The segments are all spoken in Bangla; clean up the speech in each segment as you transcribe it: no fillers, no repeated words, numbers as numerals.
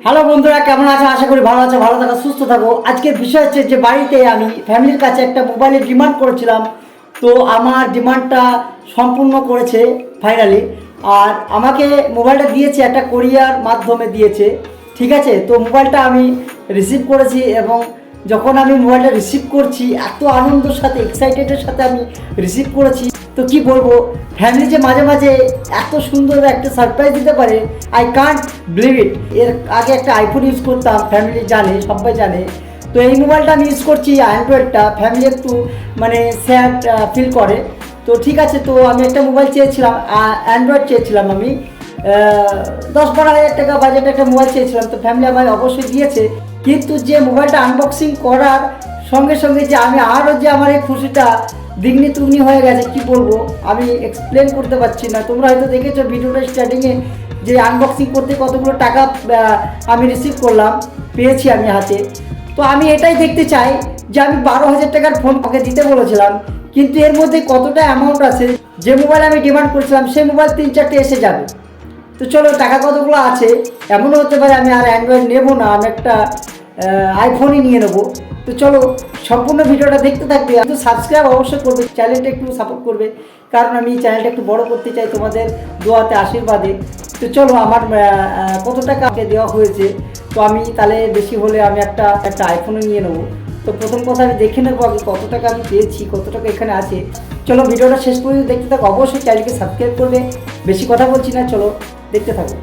হ্যালো বন্ধুরা, কেমন আছো? আশা করি ভালো আছো, ভালো থাকো, সুস্থ থাকো। আজকের বিষয় হচ্ছে যে বাড়িতে আমি ফ্যামিলির কাছে একটা মোবাইলের ডিমান্ড করেছিলাম, তো আমার ডিমান্ডটা সম্পূর্ণ করেছে ফাইনালি। আর আমাকে মোবাইলটা দিয়েছে একটা কোরিয়ার মাধ্যমে দিয়েছে, ঠিক আছে। তো মোবাইলটা আমি রিসিভ করেছি এবং যখন আমি মোবাইলটা রিসিভ করছি এত আনন্দের সাথে, এক্সাইটেডের সাথে আমি রিসিভ করেছি। তো কি বলবো, ফ্যামিলি যে মাঝে মাঝে এত সুন্দর একটা সারপ্রাইজ দিতে পারে, আই কান্ট বিলিভ ইট। এর আগে একটা আইফোন ইউজ করতাম, ফ্যামিলি জানে, সবাই জানে। তো এই মোবাইলটা আমি ইউজ করছি অ্যান্ড্রয়েডটা, ফ্যামিলি একটু মানে স্যাড ফিল করে। তো ঠিক আছে, তো আমি একটা মোবাইল চেয়েছিলাম, অ্যান্ড্রয়েড চেয়েছিলাম আমি। 10-12 হাজার টাকা বাজেট একটা মোবাইল চেয়েছিলাম, তো ফ্যামিলি আমায় অবশ্যই দিয়েছে। কিন্তু যে মোবাইলটা আনবক্সিং করার সঙ্গে সঙ্গে যে আমি আরও যে আমার এই খুশিটা দ্বিগুণে তুগ্নি হয়ে গেছে, কি বলবো, আমি এক্সপ্লেন করতে পারছি না। তোমরা হয়তো দেখেছো ভিডিওটা স্টার্টিংয়ে যে আনবক্সিং করতে কতগুলো টাকা আমি রিসিভ করলাম, পেয়েছি আমি হাতে। তো আমি এটাই দেখতে চাই যে আমি 12,000 টাকার ফোন ওকে দিতে বলেছিলাম, কিন্তু এর মধ্যে কতটা অ্যামাউন্ট আছে। যে মোবাইল আমি ডিমান্ড করছিলাম সেই মোবাইল 3-4টে এসে যাবে। তো চলো, টাকা কতগুলো আছে, এমনও হতে পারে আমি আর অ্যান্ড্রয়েড নেবো না, আমি একটা আইফোনই নিয়ে নেবো। তো চলো, সম্পূর্ণ ভিডিওটা দেখতে থাকবে। কিন্তু সাবস্ক্রাইব অবশ্যই করবে, চ্যানেলটা একটু সাপোর্ট করবে, কারণ আমি চ্যানেলটা একটু বড় করতে চাই তোমাদের দোয়াতে, আশীর্বাদে। তো চলো, আমার কত টাকা দেওয়া হয়েছে, তো আমি তাহলে বেশি হলে আমি একটা আইফোনও নিয়ে নেবো। তো প্রথম কথা আমি দেখে নেবো আগে কত টাকা আমি পেয়েছি, কত টাকা এখানে আছে। চলো, ভিডিওটা শেষ পর্যন্ত দেখতে থাকো, অবশ্যই চ্যানেলকে সাবস্ক্রাইব করবে। বেশি কথা বলছি না, চলো দেখতে থাকো।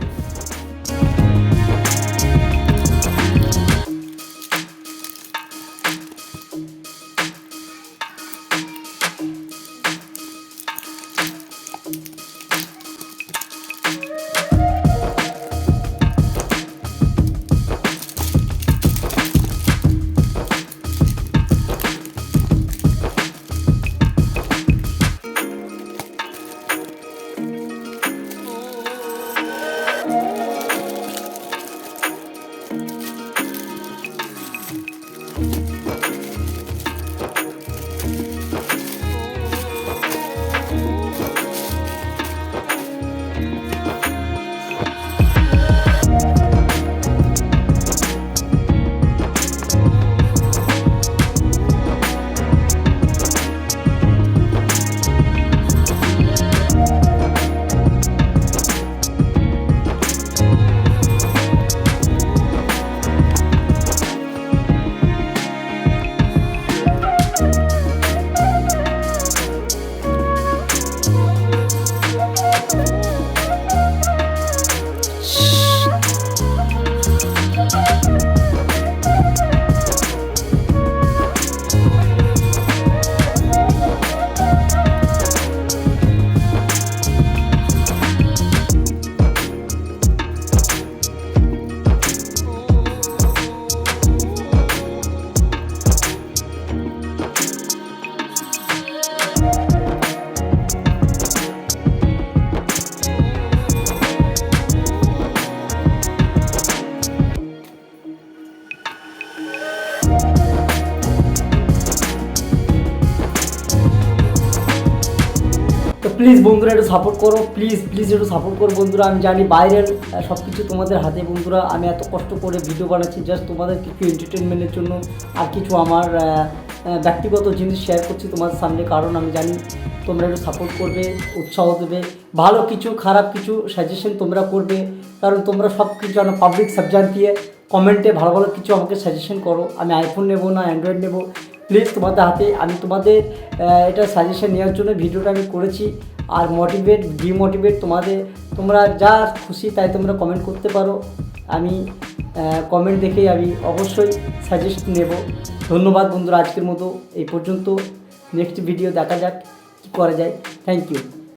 তো প্লিজ বন্ধুরা একটু সাপোর্ট করো, প্লিজ প্লিজ একটু সাপোর্ট করো বন্ধুরা। আমি জানি বাইরের সব কিছু তোমাদের হাতে বন্ধুরা, আমি এত কষ্ট করে ভিডিও বানাচ্ছি জাস্ট তোমাদের কিছু এন্টারটেনমেন্টের জন্য, আর কিছু আমার ব্যক্তিগত জিনিস শেয়ার করছি তোমাদের সামনে, কারণ আমি জানি তোমরা একটু সাপোর্ট করবে, উৎসাহ দেবে, ভালো কিছু খারাপ কিছু সাজেশন তোমরা করবে, কারণ তোমরা সব কিছু জানো, পাবলিক সব জানতি কমেন্টে ভালো ভালো কিছু আমাকে সাজেশন করো। আমি আইফোন নেবো না অ্যান্ড্রয়েড নেবো, প্লিজ তোমাদের হাতে। আমি তোমাদের এটা সাজেশন নেওয়ার জন্য ভিডিওটা আমি করেছি। আর মোটিভেট ডিমোটিভেট তোমরা যা খুশি তাই তোমরা কমেন্ট করতে পারো, আমি কমেন্ট দেখেই আমি অবশ্যই সাজেস্ট নেব। ধন্যবাদ বন্ধুরা, আজকের মতো এই পর্যন্ত। নেক্সট ভিডিও দেখা যাক কী করা যায়। Thank you.